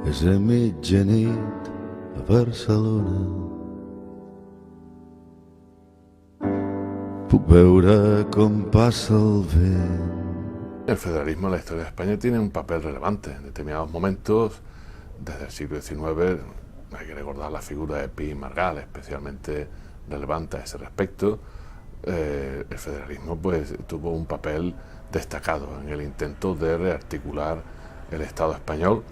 és a mitjanit a Barcelona. Puc veure com passa el vent. El federalismo en la historia de España tiene un papel relevante. En determinados momentos, desde el siglo XIX, hay que recordar la figura de Pi y Margall, especialmente relevante a ese respecto. El federalismo pues tuvo un papel destacado en el intento de rearticular el Estado español,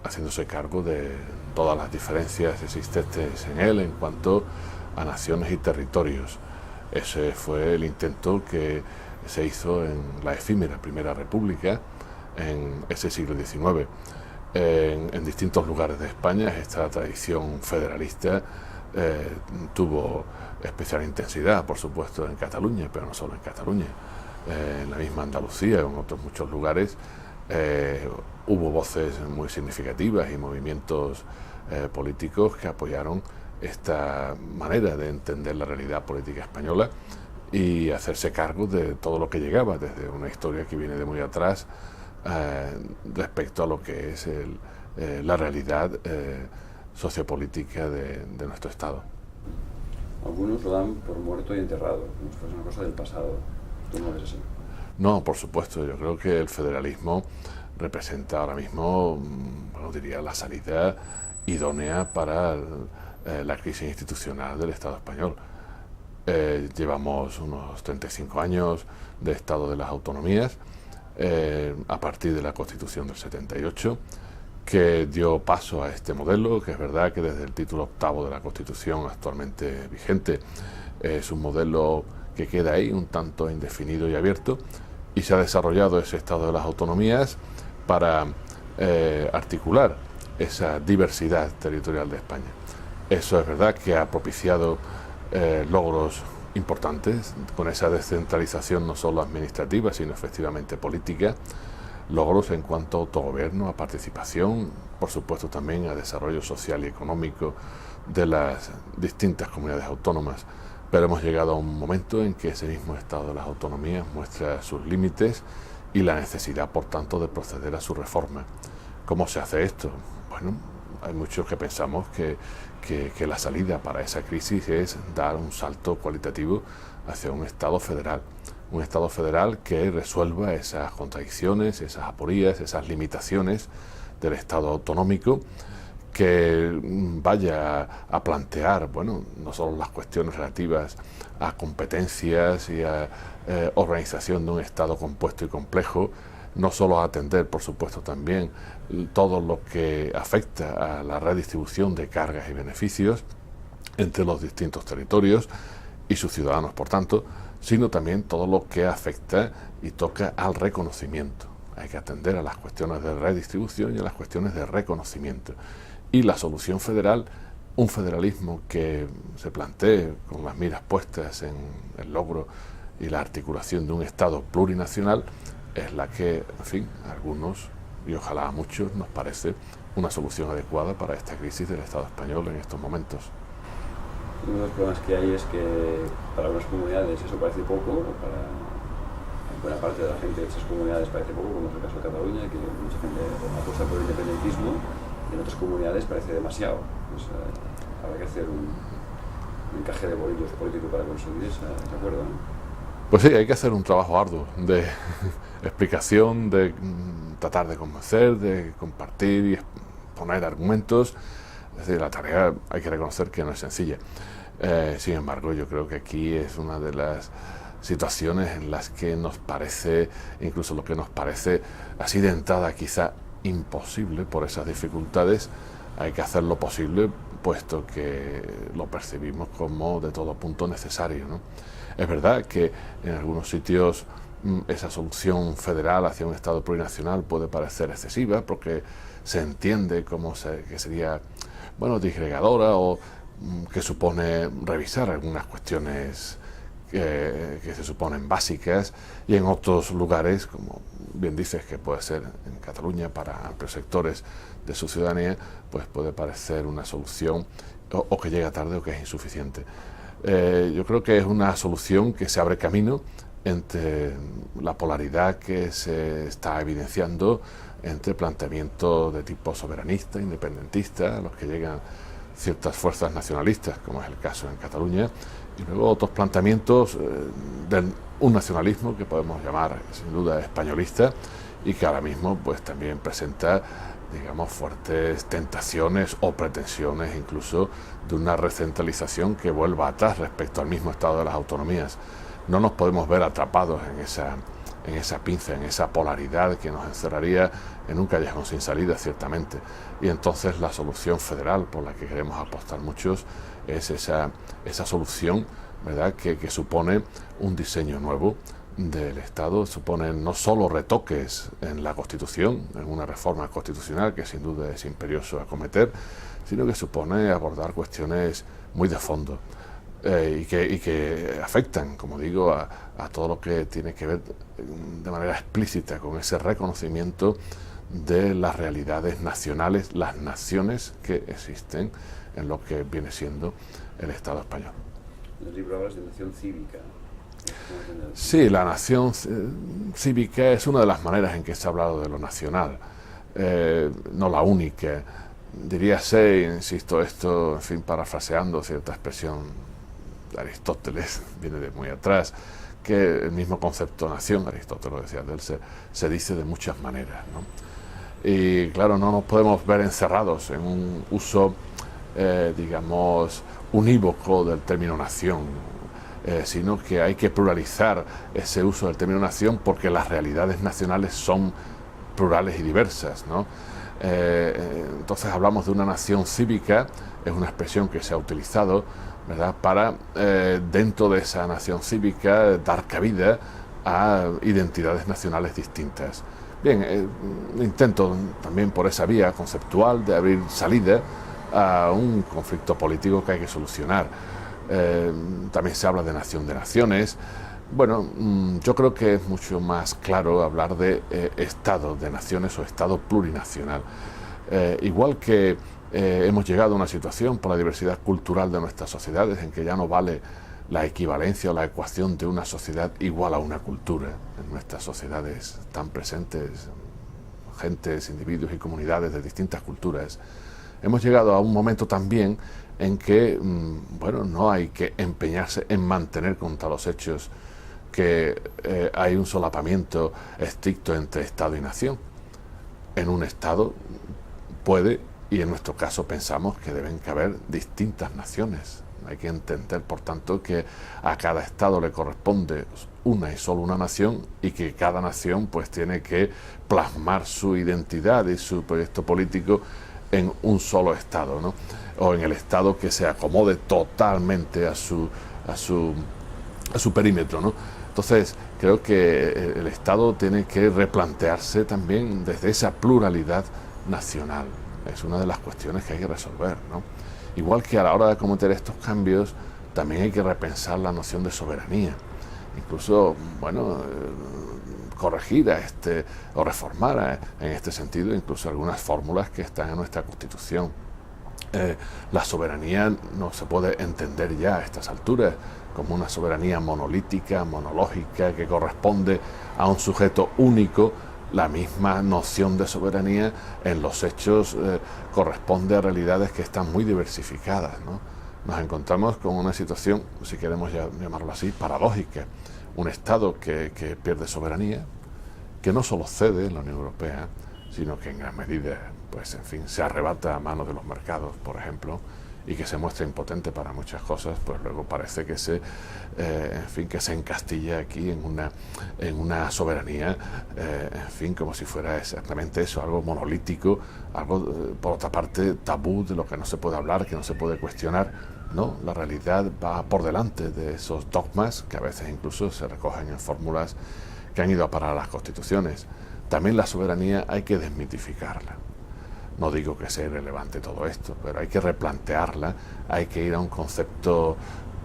haciéndose cargo de todas las diferencias existentes en él en cuanto a naciones y territorios. Ese fue el intento que se hizo en la efímera Primera República en ese siglo XIX. En distintos lugares de España esta tradición federalista tuvo especial intensidad, por supuesto, en Cataluña, pero no solo en Cataluña. En la misma Andalucía, en otros muchos lugares, hubo voces muy significativas y movimientos políticos que apoyaron esta manera de entender la realidad política española y hacerse cargo de todo lo que llegaba desde una historia que viene de muy atrás respecto a lo que es la realidad sociopolítica de nuestro Estado. Algunos lo dan por muerto y enterrado, como si fuese una cosa del pasado. ¿Tú no ves así? No, por supuesto. Yo creo que el federalismo representa ahora mismo, bueno, diría, la salida idónea para la crisis institucional del Estado español. Llevamos unos 35 años de Estado de las Autonomías, a partir de la Constitución del 78, que dio paso a este modelo, que es verdad que desde el título octavo de la Constitución actualmente vigente es un modelo que queda ahí un tanto indefinido y abierto, y se ha desarrollado ese Estado de las Autonomías para articular esa diversidad territorial de España. Eso es verdad que ha propiciado logros importantes con esa descentralización no solo administrativa, sino efectivamente política, logros en cuanto a autogobierno, a participación, por supuesto también a desarrollo social y económico de las distintas comunidades autónomas. Pero hemos llegado a un momento en que ese mismo Estado de las Autonomías muestra sus límites y la necesidad, por tanto, de proceder a su reforma. ¿Cómo se hace esto? Bueno, hay muchos que pensamos que la salida para esa crisis es dar un salto cualitativo hacia un Estado federal que resuelva esas contradicciones, esas aporías, esas limitaciones del Estado autonómico, que vaya a plantear, bueno, no solo las cuestiones relativas a competencias y a organización de un Estado compuesto y complejo, no solo a atender, por supuesto, también todo lo que afecta a la redistribución de cargas y beneficios entre los distintos territorios y sus ciudadanos, por tanto, sino también todo lo que afecta y toca al reconocimiento. Hay que atender a las cuestiones de redistribución y a las cuestiones de reconocimiento. Y la solución federal, un federalismo que se plantee con las miras puestas en el logro y la articulación de un Estado plurinacional, es la que, en fin, a algunos, y ojalá a muchos, nos parece una solución adecuada para esta crisis del Estado español en estos momentos. Uno de los problemas que hay es que para algunas comunidades eso parece poco, o para buena parte de la gente de esas comunidades parece poco, como es el caso de Cataluña, que mucha gente apuesta por el independentismo, y en otras comunidades parece demasiado. Pues, habrá que hacer un encaje de bolillos político para conseguir ese acuerdo, ¿no? Pues sí, hay que hacer un trabajo arduo de explicación, de tratar de convencer, de compartir y poner argumentos. Es decir, la tarea hay que reconocer que no es sencilla. Sin embargo, yo creo que aquí es una de las situaciones en las que nos parece, incluso lo que nos parece así de entrada quizá imposible por esas dificultades, hay que hacer lo posible, puesto que lo percibimos como de todo punto necesario, ¿no? Es verdad que en algunos sitios esa solución federal hacia un Estado plurinacional puede parecer excesiva, porque se entiende como que sería, bueno, disgregadora, o que supone revisar algunas cuestiones que se suponen básicas, y en otros lugares, como bien dices, que puede ser en Cataluña para amplios sectores de su ciudadanía, pues puede parecer una solución o que llega tarde o que es insuficiente. Yo creo que es una solución que se abre camino entre la polaridad que se está evidenciando entre planteamientos de tipo soberanista, independentista, a los que llegan ciertas fuerzas nacionalistas, como es el caso en Cataluña, y luego otros planteamientos de un nacionalismo que podemos llamar sin duda españolista y que ahora mismo pues también presenta, digamos, fuertes tentaciones o pretensiones incluso de una recentralización que vuelva atrás respecto al mismo estado de las autonomías. No nos podemos ver atrapados en esa pinza, en esa polaridad que nos encerraría en un callejón sin salida, ciertamente. Y entonces la solución federal, por la que queremos apostar muchos, es esa solución, ¿verdad?, que supone un diseño nuevo del Estado, supone no solo retoques en la Constitución, en una reforma constitucional que sin duda es imperioso acometer, sino que supone abordar cuestiones muy de fondo. Y que afectan, como digo, a todo lo que tiene que ver de manera explícita con ese reconocimiento de las realidades nacionales, las naciones que existen en lo que viene siendo el Estado español. En el libro hablas de nación cívica. Sí, la nación cívica es una de las maneras en que se ha hablado de lo nacional, no la única. Diríase, insisto esto, en fin, parafraseando cierta expresión de Aristóteles, viene de muy atrás, que el mismo concepto nación, Aristóteles lo decía de él, se dice de muchas maneras, ¿no? Y claro, no nos podemos ver encerrados en un uso, digamos, unívoco del término nación, sino que hay que pluralizar ese uso del término nación porque las realidades nacionales son plurales y diversas, ¿no? Entonces hablamos de una nación cívica, es una expresión que se ha utilizado, ¿verdad?, para dentro de esa nación cívica dar cabida a identidades nacionales distintas. Bien, intento también por esa vía conceptual de abrir salida a un conflicto político que hay que solucionar. También se habla de nación de naciones. Bueno, yo creo que es mucho más claro hablar de Estado de naciones o Estado plurinacional. Igual que hemos llegado a una situación por la diversidad cultural de nuestras sociedades en que ya no vale la equivalencia o la ecuación de una sociedad igual a una cultura. En nuestras sociedades tan presentes gentes, individuos y comunidades de distintas culturas. Hemos llegado a un momento también en que, bueno, no hay que empeñarse en mantener contra los hechos que hay un solapamiento estricto entre Estado y nación. En un Estado puede, y en nuestro caso pensamos que deben caber distintas naciones. Hay que entender, por tanto, que a cada Estado le corresponde una y solo una nación y que cada nación pues tiene que plasmar su identidad y su proyecto político en un solo Estado, ¿no? O en el Estado que se acomode totalmente a su perímetro, ¿no? Entonces, creo que el Estado tiene que replantearse también desde esa pluralidad nacional. Es una de las cuestiones que hay que resolver, ¿no? Igual que a la hora de acometer estos cambios, también hay que repensar la noción de soberanía. Incluso, bueno, corregir o reformar en este sentido incluso algunas fórmulas que están en nuestra Constitución. La soberanía no se puede entender ya a estas alturas como una soberanía monolítica, monológica, que corresponde a un sujeto único. La misma noción de soberanía en los hechos corresponde a realidades que están muy diversificadas, ¿no? Nos encontramos con una situación, si queremos llamarlo así, paradójica. Un Estado que pierde soberanía, que no solo cede en la Unión Europea, sino que en gran medida, pues en fin, se arrebata a manos de los mercados, por ejemplo, y que se muestra impotente para muchas cosas, pues luego parece que que se encastilla aquí en una soberanía, en fin, como si fuera exactamente eso, algo monolítico, algo, por otra parte, tabú, de lo que no se puede hablar, que no se puede cuestionar. No, la realidad va por delante de esos dogmas que a veces incluso se recogen en fórmulas que han ido a parar a las constituciones. También la soberanía hay que desmitificarla. No digo que sea irrelevante todo esto, pero hay que replantearla, hay que ir a un concepto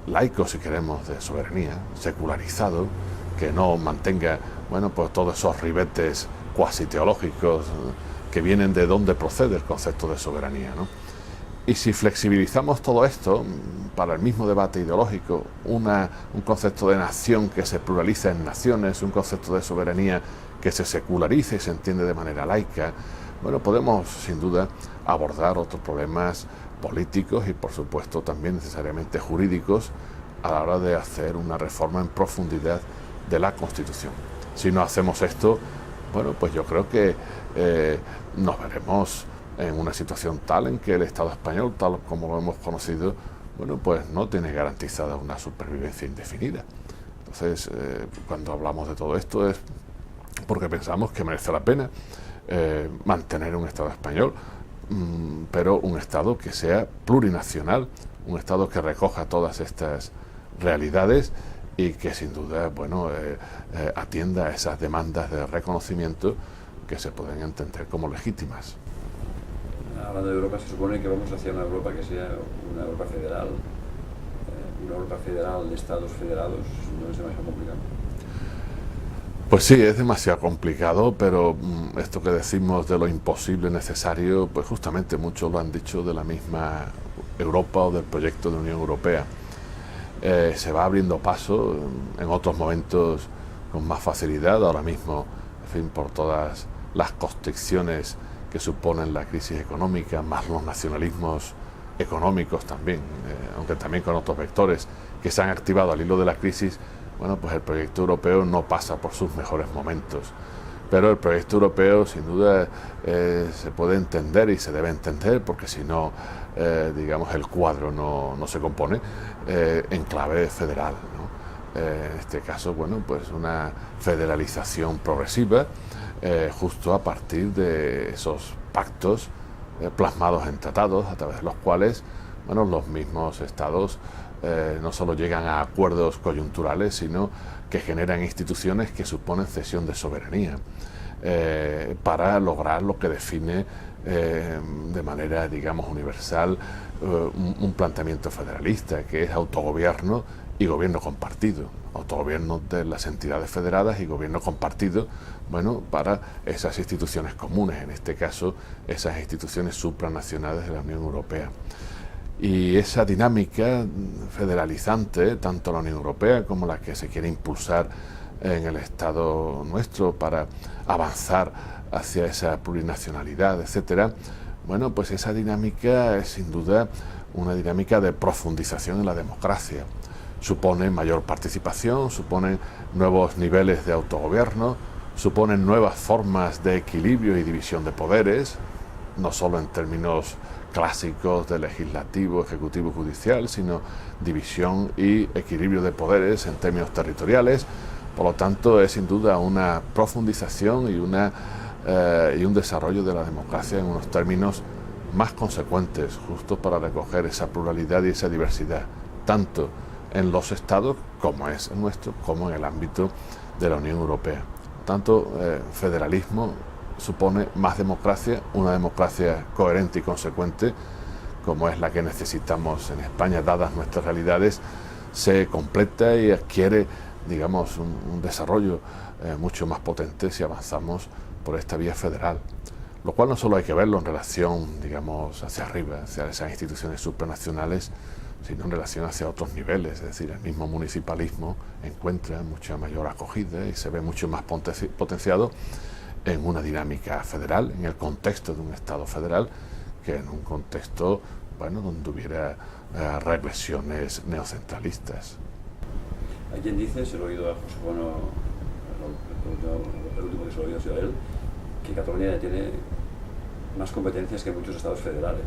laico, si queremos, de soberanía, secularizado, que no mantenga, bueno, pues todos esos ribetes cuasi teológicos que vienen de dónde procede el concepto de soberanía, ¿no? Y si flexibilizamos todo esto para el mismo debate ideológico, un concepto de nación que se pluraliza en naciones, un concepto de soberanía que se secularice y se entiende de manera laica, bueno, podemos sin duda abordar otros problemas políticos y por supuesto también necesariamente jurídicos a la hora de hacer una reforma en profundidad de la Constitución. Si no hacemos esto, bueno, pues yo creo que nos veremos en una situación tal en que el Estado español, tal como lo hemos conocido, bueno, pues no tiene garantizada una supervivencia indefinida. Entonces, cuando hablamos de todo esto es porque pensamos que merece la pena mantener un Estado español, pero un Estado que sea plurinacional, un Estado que recoja todas estas realidades y que sin duda, bueno, atienda a esas demandas de reconocimiento que se pueden entender como legítimas. Hablando de Europa, se supone que vamos hacia una Europa que sea una Europa federal. Una Europa federal de Estados federados no es demasiado complicado. Pues sí, es demasiado complicado, pero esto que decimos de lo imposible necesario, pues justamente muchos lo han dicho de la misma Europa o del proyecto de Unión Europea. Se va abriendo paso en otros momentos con más facilidad, ahora mismo, en fin, por todas las constricciones que suponen la crisis económica, más los nacionalismos económicos también, aunque también con otros vectores que se han activado al hilo de la crisis. Bueno, pues el proyecto europeo no pasa por sus mejores momentos, pero el proyecto europeo sin duda se puede entender y se debe entender, porque si no, digamos, el cuadro no se compone en clave federal, ¿no? En este caso, bueno, pues una federalización progresiva, justo a partir de esos pactos plasmados en tratados, a través de los cuales, bueno, los mismos estados no solo llegan a acuerdos coyunturales, sino que generan instituciones que suponen cesión de soberanía para lograr lo que define de manera, digamos, universal un planteamiento federalista, que es autogobierno y gobierno compartido, autogobierno de las entidades federadas y gobierno compartido, bueno, para esas instituciones comunes, en este caso esas instituciones supranacionales de la Unión Europea. Y esa dinámica federalizante, tanto la Unión Europea como la que se quiere impulsar en el Estado nuestro para avanzar hacia esa plurinacionalidad, etcétera, bueno, pues esa dinámica es sin duda una dinámica de profundización en la democracia. Supone mayor participación, supone nuevos niveles de autogobierno, suponen nuevas formas de equilibrio y división de poderes, no solo en términos clásicos de legislativo, ejecutivo y judicial, sino división y equilibrio de poderes en términos territoriales. Por lo tanto, es sin duda una profundización y un desarrollo de la democracia en unos términos más consecuentes, justo para recoger esa pluralidad y esa diversidad, tanto en los estados, como es el nuestro, como en el ámbito de la Unión Europea. Tanto federalismo supone más democracia, una democracia coherente y consecuente, como es la que necesitamos en España, dadas nuestras realidades, se completa y adquiere, digamos, un desarrollo mucho más potente si avanzamos por esta vía federal. Lo cual no solo hay que verlo en relación, digamos, hacia arriba, hacia esas instituciones supranacionales, sino en relación hacia otros niveles, es decir, el mismo municipalismo encuentra mucha mayor acogida y se ve mucho más potenciado en una dinámica federal, en el contexto de un Estado federal, que en un contexto, bueno, donde hubiera regresiones neocentralistas. Hay quien dice, se lo he oído a José Bono, el último que se lo he oído ha sido a él, que Cataluña tiene más competencias que muchos estados federales.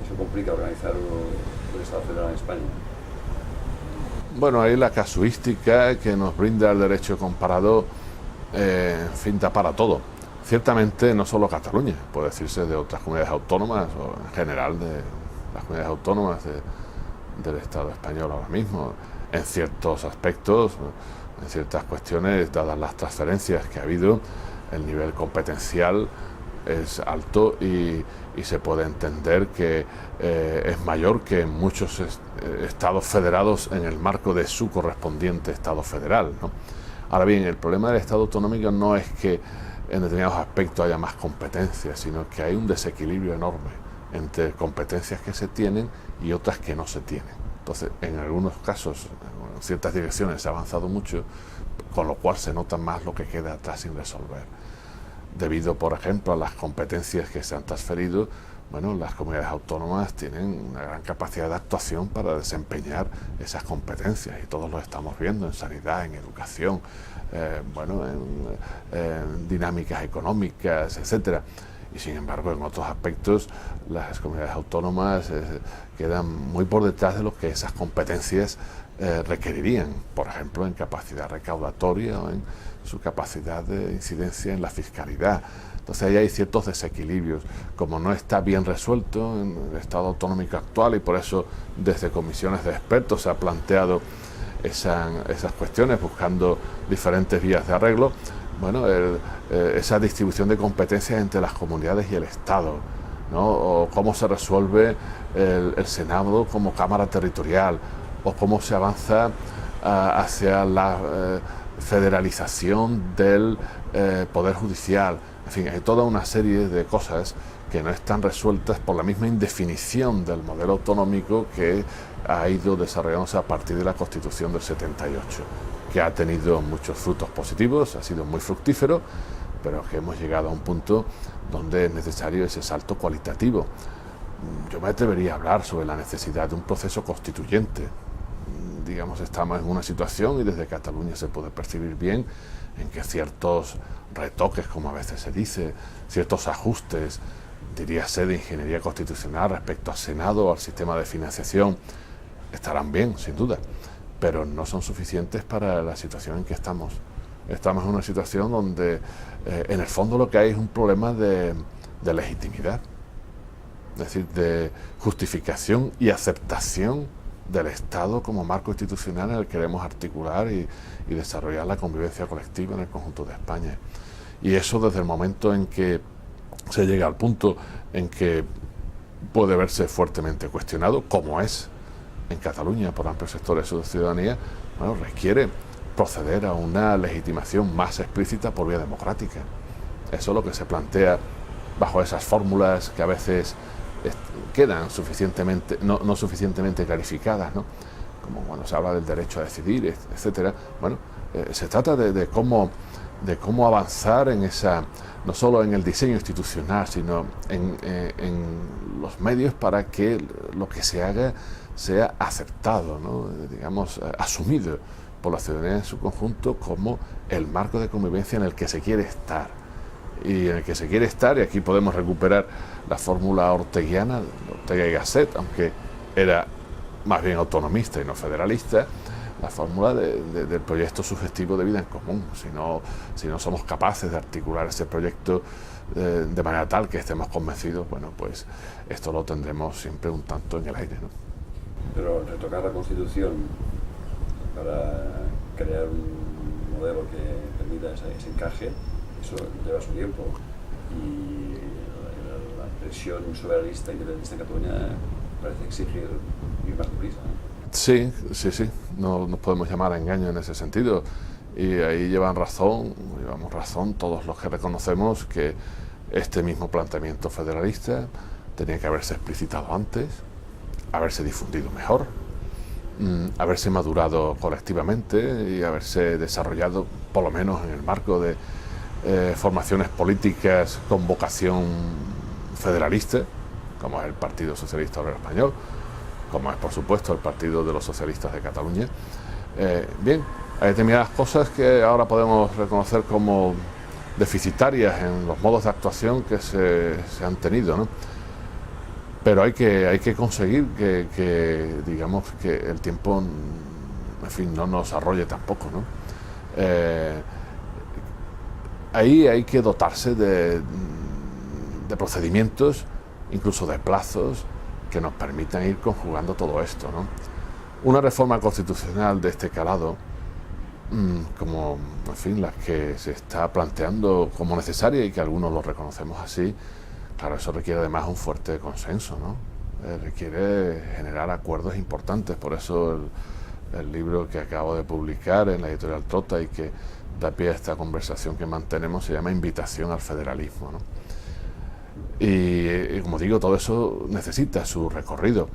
Eso complica organizar un Estado federal en España. Bueno, ahí la casuística que nos brinda el derecho comparado, en fin, da para todo. Ciertamente no solo Cataluña, puede decirse de otras comunidades autónomas o en general de las comunidades autónomas del Estado español ahora mismo. En ciertos aspectos, en ciertas cuestiones, dadas las transferencias que ha habido, el nivel competencial es alto y se puede entender que es mayor que en muchos estados federados en el marco de su correspondiente estado federal, ¿no? Ahora bien, el problema del Estado autonómico no es que en determinados aspectos haya más competencias, sino que hay un desequilibrio enorme entre competencias que se tienen y otras que no se tienen. Entonces, en algunos casos, en ciertas direcciones se ha avanzado mucho, con lo cual se nota más lo que queda atrás sin resolver. Debido, por ejemplo, a las competencias que se han transferido, bueno, las comunidades autónomas tienen una gran capacidad de actuación para desempeñar esas competencias y todos lo estamos viendo en sanidad, en educación, bueno, en dinámicas económicas, etcétera. Y sin embargo, en otros aspectos, las comunidades autónomas quedan muy por detrás de lo que esas competencias requerirían, por ejemplo, en capacidad recaudatoria o en su capacidad de incidencia en la fiscalidad. Entonces ahí hay ciertos desequilibrios, como no está bien resuelto en el Estado autonómico actual, y por eso desde comisiones de expertos se ha planteado esas cuestiones, buscando diferentes vías de arreglo. Bueno, esa distribución de competencias entre las comunidades y el Estado, ¿no? O cómo se resuelve el Senado como Cámara Territorial, o cómo se avanza hacia la federalización del Poder Judicial. En fin, hay toda una serie de cosas que no están resueltas por la misma indefinición del modelo autonómico que ha ido desarrollándose a partir de la Constitución del 78, que ha tenido muchos frutos positivos, ha sido muy fructífero, pero que hemos llegado a un punto donde es necesario ese salto cualitativo. Yo me atrevería a hablar sobre la necesidad de un proceso constituyente. Digamos, estamos en una situación, y desde Cataluña se puede percibir bien, en que ciertos retoques, como a veces se dice, ciertos ajustes, diríase, de ingeniería constitucional respecto al Senado o al sistema de financiación, estarán bien, sin duda, pero no son suficientes para la situación en que estamos. Estamos en una situación donde, en el fondo, lo que hay es un problema de legitimidad, es decir, de justificación y aceptación del Estado como marco institucional en el que queremos articular y desarrollar la convivencia colectiva en el conjunto de España. Y eso, desde el momento en que se llega al punto en que puede verse fuertemente cuestionado, como es en Cataluña por amplios sectores de su ciudadanía, bueno, requiere proceder a una legitimación más explícita por vía democrática. Eso es lo que se plantea bajo esas fórmulas que a veces quedan suficientemente, no suficientemente clarificadas, ¿no? Como cuando se habla del derecho a decidir, etcétera. Bueno, se trata de cómo avanzar en esa, no solo en el diseño institucional, sino en los medios para que lo que se haga sea aceptado, ¿no? Digamos, asumido por la ciudadanía en su conjunto como el marco de convivencia en el que se quiere estar. Y en el que se quiere estar, y aquí podemos recuperar la fórmula orteguiana, Ortega y Gasset, aunque era más bien autonomista y no federalista, la fórmula del proyecto subjetivo de vida en común. Si no somos capaces de articular ese proyecto de manera tal que estemos convencidos, bueno, pues esto lo tendremos siempre un tanto en el aire, ¿no? Pero retocar la Constitución para crear un modelo que permita ese encaje, eso lleva su tiempo, y la presión soberanista independentista en Cataluña parece exigir ir más deprisa, ¿no? Sí, no nos podemos llamar a engaño en ese sentido, y ahí llevamos razón todos los que reconocemos que este mismo planteamiento federalista tenía que haberse explicitado antes, haberse difundido mejor, haberse madurado colectivamente y haberse desarrollado, por lo menos en el marco de formaciones políticas con vocación federalista, como es el Partido Socialista Obrero Español, como es, por supuesto, el Partido de los Socialistas de Cataluña. Bien, hay determinadas cosas que ahora podemos reconocer como deficitarias en los modos de actuación que se han tenido, ¿no? Pero hay que conseguir que digamos, que el tiempo, en fin, no nos arrolle tampoco, ¿no? Ahí hay que dotarse de procedimientos, incluso de plazos, que nos permitan ir conjugando todo esto, ¿no? Una reforma constitucional de este calado, como, en fin, las que se está planteando como necesaria, y que algunos lo reconocemos así, claro, eso requiere además un fuerte consenso, ¿no? Requiere generar acuerdos importantes. Por eso el libro que acabo de publicar en la editorial Trota y que da pie a esta conversación que mantenemos se llama Invitación al Federalismo, ¿no? Y como digo, todo eso necesita su recorrido.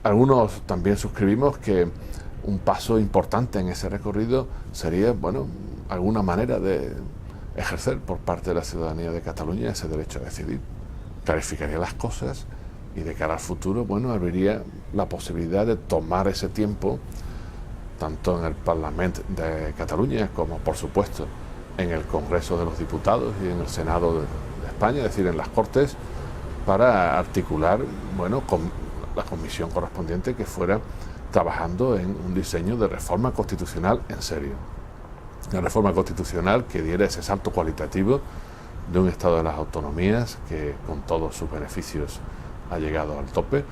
Algunos también suscribimos que un paso importante en ese recorrido sería, bueno, alguna manera de ejercer por parte de la ciudadanía de Cataluña ese derecho a decidir. Clarificaría las cosas y de cara al futuro, bueno, abriría la posibilidad de tomar ese tiempo, tanto en el Parlamento de Cataluña como, por supuesto, en el Congreso de los Diputados y en el Senado de España, es decir, en las Cortes, para articular, bueno, con la comisión correspondiente que fuera trabajando en un diseño de reforma constitucional en serio. Una reforma constitucional que diera ese salto cualitativo de un Estado de las autonomías que con todos sus beneficios ha llegado al tope,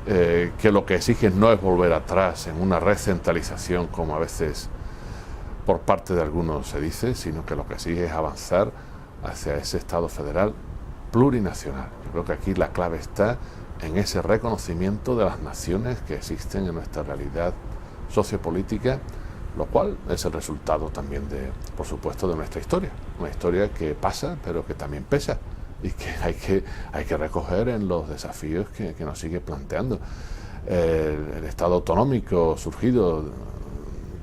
que lo que exige no es volver atrás en una recentralización como a veces por parte de algunos se dice, sino que lo que exige es avanzar hacia ese Estado federal plurinacional. Yo creo que aquí la clave está en ese reconocimiento de las naciones que existen en nuestra realidad sociopolítica, lo cual es el resultado también de, por supuesto, de nuestra historia, una historia que pasa pero que también pesa y que hay que recoger en los desafíos que nos sigue planteando. El Estado autonómico surgido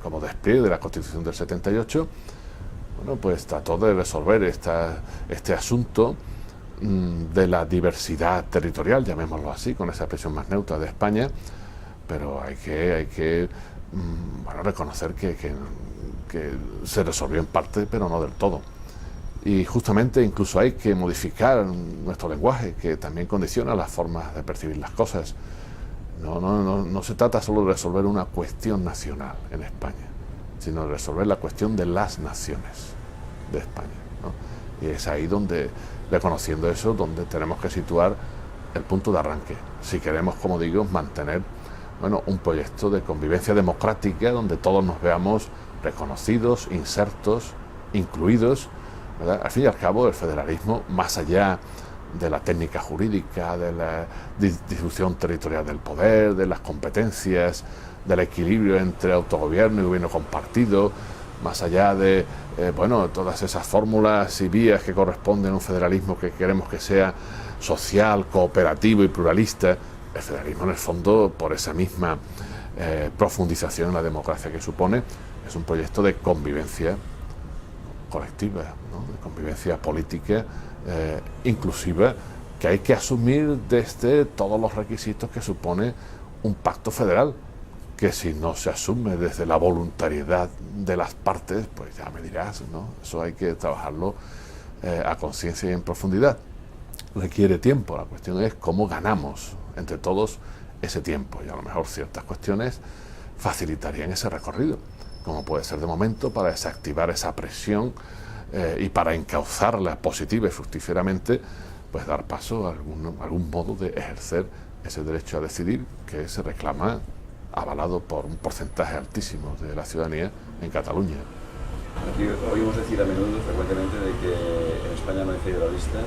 como despliegue de la Constitución del 78, bueno, pues trató de resolver este asunto de la diversidad territorial, llamémoslo así, con esa expresión más neutra de España, pero hay que bueno, reconocer que se resolvió en parte, pero no del todo. Y justamente incluso hay que modificar nuestro lenguaje, que también condiciona las formas de percibir las cosas. No se trata solo de resolver una cuestión nacional en España, sino de resolver la cuestión de las naciones de España, ¿no? Y es ahí donde, reconociendo eso, donde tenemos que situar el punto de arranque, si queremos, como digo, mantener, bueno, un proyecto de convivencia democrática donde todos nos veamos reconocidos, insertos, incluidos, ¿verdad? Al fin y al cabo, el federalismo, más allá de la técnica jurídica, de la distribución territorial del poder, de las competencias, del equilibrio entre autogobierno y gobierno compartido, más allá de bueno, todas esas fórmulas y vías que corresponden a un federalismo que queremos que sea social, cooperativo y pluralista, el federalismo en el fondo, por esa misma profundización en la democracia que supone, es un proyecto de convivencia colectiva, ¿no? De convivencia política inclusiva, que hay que asumir desde todos los requisitos que supone un pacto federal, que si no se asume desde la voluntariedad de las partes, pues ya me dirás, ¿no? Eso hay que trabajarlo a conciencia y en profundidad. Requiere tiempo, la cuestión es cómo ganamos entre todos ese tiempo, y a lo mejor ciertas cuestiones facilitarían ese recorrido, como puede ser de momento para desactivar esa presión y para encauzarla positiva y fructíferamente, pues dar paso a algún modo de ejercer ese derecho a decidir que se reclama, avalado por un porcentaje altísimo de la ciudadanía en Cataluña. Aquí oímos decir a menudo, frecuentemente, de que en España no hay federalistas,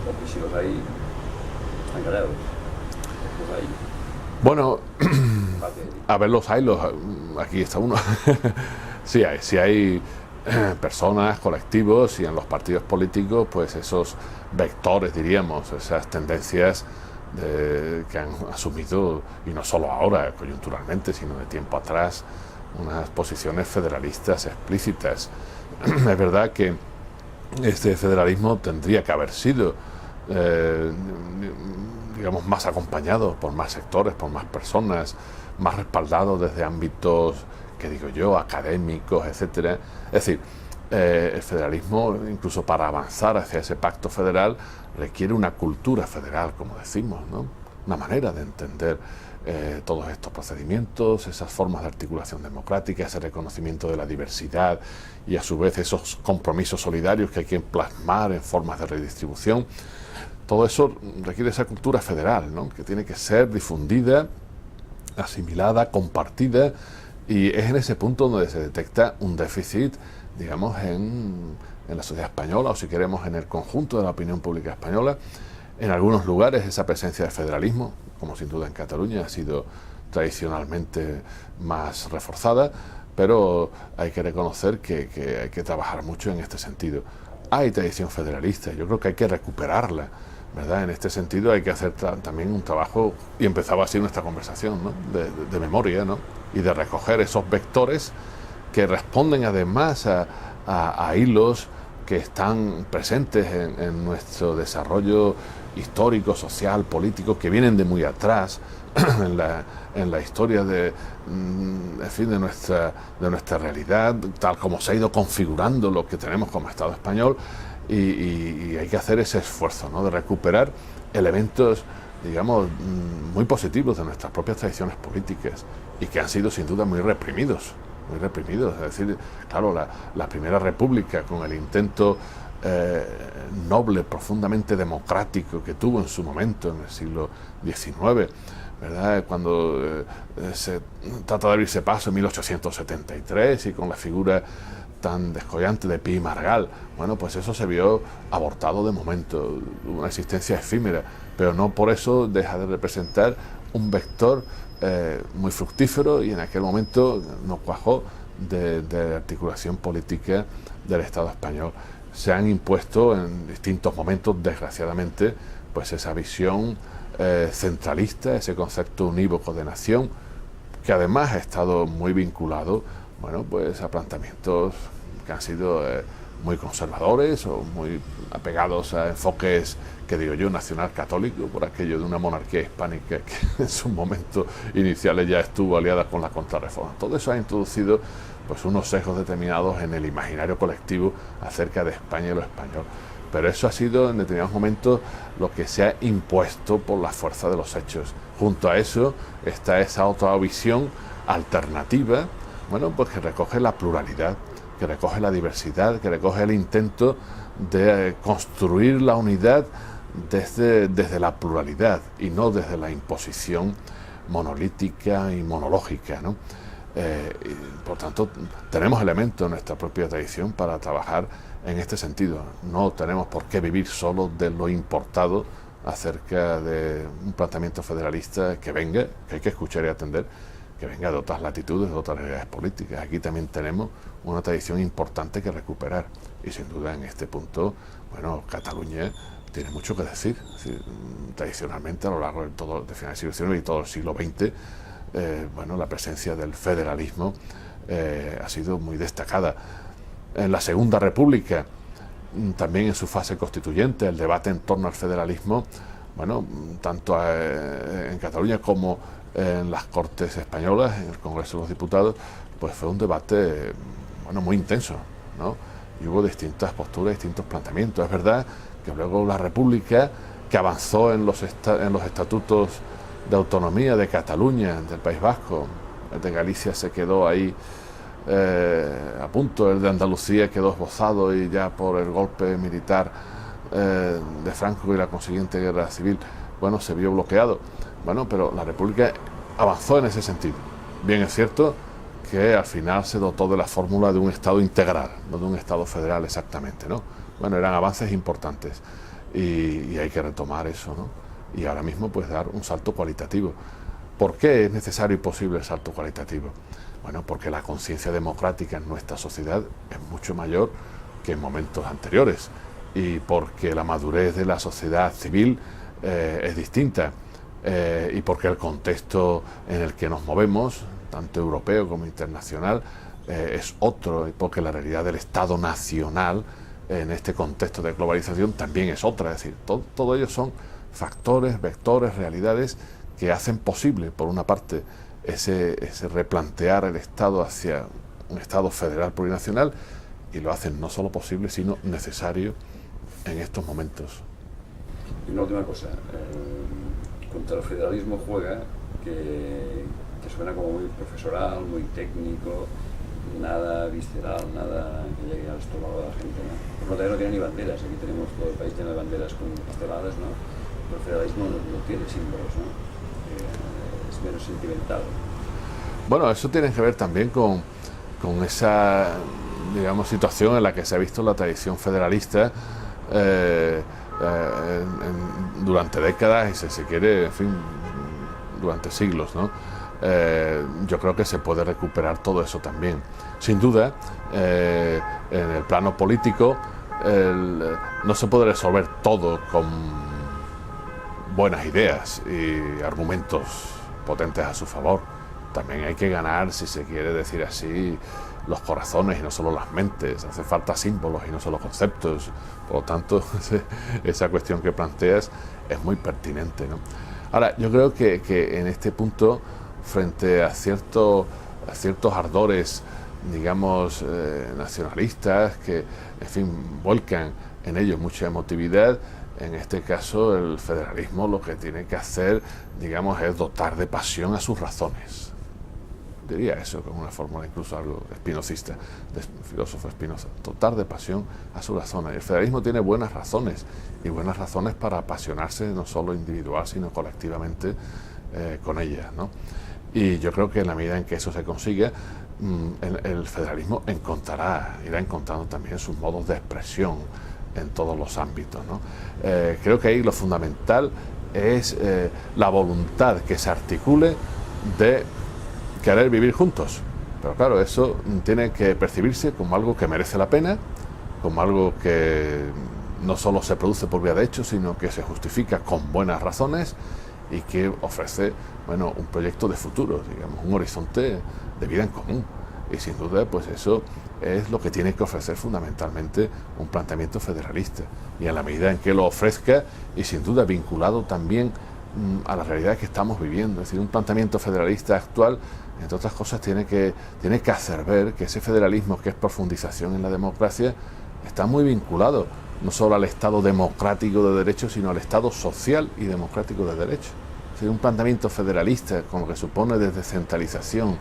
o que si los hay, están callados. Los hay. Bueno, a ver, los hay, aquí está uno. Sí hay personas, colectivos, y en los partidos políticos, pues esos vectores, diríamos, esas tendencias que han asumido, y no solo ahora, coyunturalmente, sino de tiempo atrás, unas posiciones federalistas explícitas. Es verdad que este federalismo tendría que haber sido, digamos, más acompañado por más sectores, por más personas, más respaldado desde ámbitos, que digo yo, académicos, etcétera. Es decir, el federalismo, incluso para avanzar hacia ese pacto federal, requiere una cultura federal, como decimos, ¿no? Una manera de entender todos estos procedimientos, esas formas de articulación democrática, ese reconocimiento de la diversidad y a su vez esos compromisos solidarios que hay que plasmar en formas de redistribución. Todo eso requiere esa cultura federal, ¿no? Que tiene que ser difundida, asimilada, compartida, y es en ese punto donde se detecta un déficit, digamos, en la sociedad española, o si queremos en el conjunto de la opinión pública española. En algunos lugares esa presencia del federalismo, como sin duda en Cataluña, ha sido tradicionalmente más reforzada, pero hay que reconocer que hay que trabajar mucho en este sentido. Hay tradición federalista, yo creo que hay que recuperarla, ¿verdad? En este sentido hay que hacer también un trabajo, y empezaba así nuestra conversación, ¿no? de memoria, ¿no? Y de recoger esos vectores que responden además a hilos que están presentes en nuestro desarrollo histórico, social, político, que vienen de muy atrás, en la historia en fin, de nuestra realidad, tal como se ha ido configurando lo que tenemos como Estado español, y hay que hacer ese esfuerzo, ¿no? De recuperar elementos, digamos, muy positivos de nuestras propias tradiciones políticas, y que han sido sin duda muy reprimidos. Es decir, claro, la Primera República, con el intento noble, profundamente democrático que tuvo en su momento, en el siglo XIX, ¿verdad? Cuando se trata de abrirse paso en 1873, y con la figura tan descollante de Pi y Margall, bueno, pues eso se vio abortado de momento, una existencia efímera, pero no por eso deja de representar un vector muy fructífero, y en aquel momento no cuajó de articulación política del Estado español. Se han impuesto en distintos momentos, desgraciadamente, pues esa visión centralista, ese concepto unívoco de nación, que además ha estado muy vinculado, bueno, pues a planteamientos que han sido muy conservadores o muy apegados a enfoques, que digo yo, nacional católico, por aquello de una monarquía hispánica que en sus momentos iniciales ya estuvo aliada con la contrarreforma. Todo eso ha introducido pues unos sesgos determinados en el imaginario colectivo acerca de España y lo español. Pero eso ha sido en determinados momentos lo que se ha impuesto por la fuerza de los hechos. Junto a eso está esa otra visión alternativa, bueno, pues que recoge la pluralidad, que recoge la diversidad, que recoge el intento de construir la unidad desde la pluralidad, y no desde la imposición monolítica y monológica, ¿no? Por tanto, tenemos elementos en nuestra propia tradición para trabajar en este sentido. No tenemos por qué vivir solo de lo importado acerca de un planteamiento federalista que venga, que hay que escuchar y atender, que venga de otras latitudes, de otras realidades políticas. Aquí también tenemos una tradición importante que recuperar, y sin duda en este punto, bueno, Cataluña tiene mucho que decir. Es decir, tradicionalmente, a lo largo de finales del siglo XIX y todo el siglo XX, bueno, la presencia del federalismo ha sido muy destacada. En la Segunda República, también en su fase constituyente, el debate en torno al federalismo, bueno, tanto en Cataluña como en las Cortes Españolas, en el Congreso de los Diputados, pues fue un debate, bueno, muy intenso, ¿no? Y hubo distintas posturas, distintos planteamientos. Es verdad que luego la República, que avanzó en los estatutos de autonomía de Cataluña, del País Vasco, el de Galicia se quedó ahí a punto, el de Andalucía quedó esbozado, y ya por el golpe militar de Franco y la consiguiente guerra civil, bueno, se vio bloqueado. Bueno, pero la República avanzó en ese sentido. Bien es cierto que al final se dotó de la fórmula de un Estado integral, no de un Estado federal exactamente, ¿no? Bueno, eran avances importantes, y hay que retomar eso, ¿no? Y ahora mismo pues dar un salto cualitativo. ¿Por qué es necesario y posible el salto cualitativo? Bueno, porque la conciencia democrática en nuestra sociedad es mucho mayor que en momentos anteriores, y porque la madurez de la sociedad civil es distinta, y porque el contexto en el que nos movemos, tanto europeo como internacional, es otro, y porque la realidad del Estado nacional en este contexto de globalización también es otra. Es decir, todo ello son factores, vectores, realidades que hacen posible, por una parte, ese replantear el Estado hacia un Estado federal plurinacional, y lo hacen no solo posible, sino necesario en estos momentos. Y una última cosa, contra el federalismo juega que suena como muy profesoral, muy técnico, nada visceral, nada que llegue al estómago de la gente, ¿no? Por no tiene ni banderas, aquí tenemos todo el país lleno de banderas con pasteladas, ¿no? Pero el federalismo no tiene símbolos, ¿no? Es menos sentimental. Bueno, eso tiene que ver también con esa, digamos, situación en la que se ha visto la tradición federalista durante décadas, y si se quiere, en fin, durante siglos, ¿no? Yo creo que se puede recuperar todo eso también. Sin duda, en el plano político, no se puede resolver todo buenas ideas y argumentos potentes a su favor. También hay que ganar, si se quiere decir así, los corazones y no solo las mentes. Hace falta símbolos y no solo conceptos. Por lo tanto, esa cuestión que planteas es muy pertinente, ¿no? Ahora, yo creo que en este punto, frente a ciertos ardores, digamos, nacionalistas, que, en fin, vuelcan en ellos mucha emotividad, en este caso el federalismo lo que tiene que hacer, digamos, es dotar de pasión a sus razones. Diría eso con una fórmula incluso algo espinosista, del filósofo Spinoza: dotar de pasión a sus razones. El federalismo tiene buenas razones, y buenas razones para apasionarse no solo individual, sino colectivamente con ellas, ¿no? Y yo creo que en la medida en que eso se consiga, el federalismo irá encontrando también sus modos de expresión en todos los ámbitos, ¿no? Creo que ahí lo fundamental es la voluntad que se articule de querer vivir juntos. Pero claro, eso tiene que percibirse como algo que merece la pena, como algo que no solo se produce por vía de hecho, sino que se justifica con buenas razones y que ofrece, bueno, un proyecto de futuro, digamos, un horizonte de vida en común. Y sin duda, pues eso es lo que tiene que ofrecer fundamentalmente un planteamiento federalista. Y en la medida en que lo ofrezca, y sin duda vinculado también a la realidad que estamos viviendo, es decir, un planteamiento federalista actual, entre otras cosas, tiene que hacer ver que ese federalismo, que es profundización en la democracia, está muy vinculado no solo al Estado democrático de derecho, sino al Estado social y democrático de derecho. Es decir, un planteamiento federalista con lo que supone de descentralización,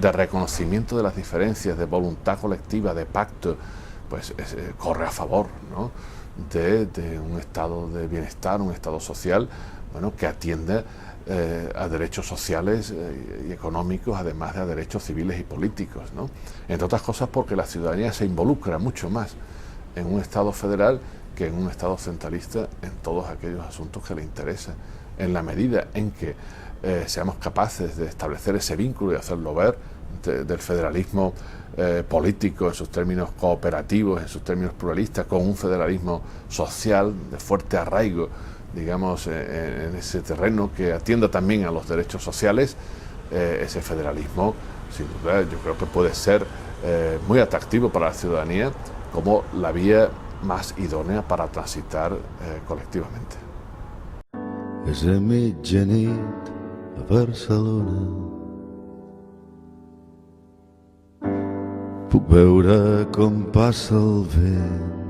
de reconocimiento de las diferencias, de voluntad colectiva, de pacto, pues corre a favor, ¿no?, de un estado de bienestar, un estado social, bueno, que atiende a derechos sociales y económicos, además de a derechos civiles y políticos, ¿no? Entre otras cosas porque la ciudadanía se involucra mucho más en un Estado federal que en un Estado centralista en todos aquellos asuntos que le interesan, en la medida en que seamos capaces de establecer ese vínculo y hacerlo ver del federalismo político en sus términos cooperativos, en sus términos pluralistas, con un federalismo social de fuerte arraigo, digamos, en ese terreno que atienda también a los derechos sociales. Ese federalismo, sin duda, yo creo que puede ser muy atractivo para la ciudadanía como la vía más idónea para transitar colectivamente. És a mitjanit a Barcelona, puc veure com passa el vent.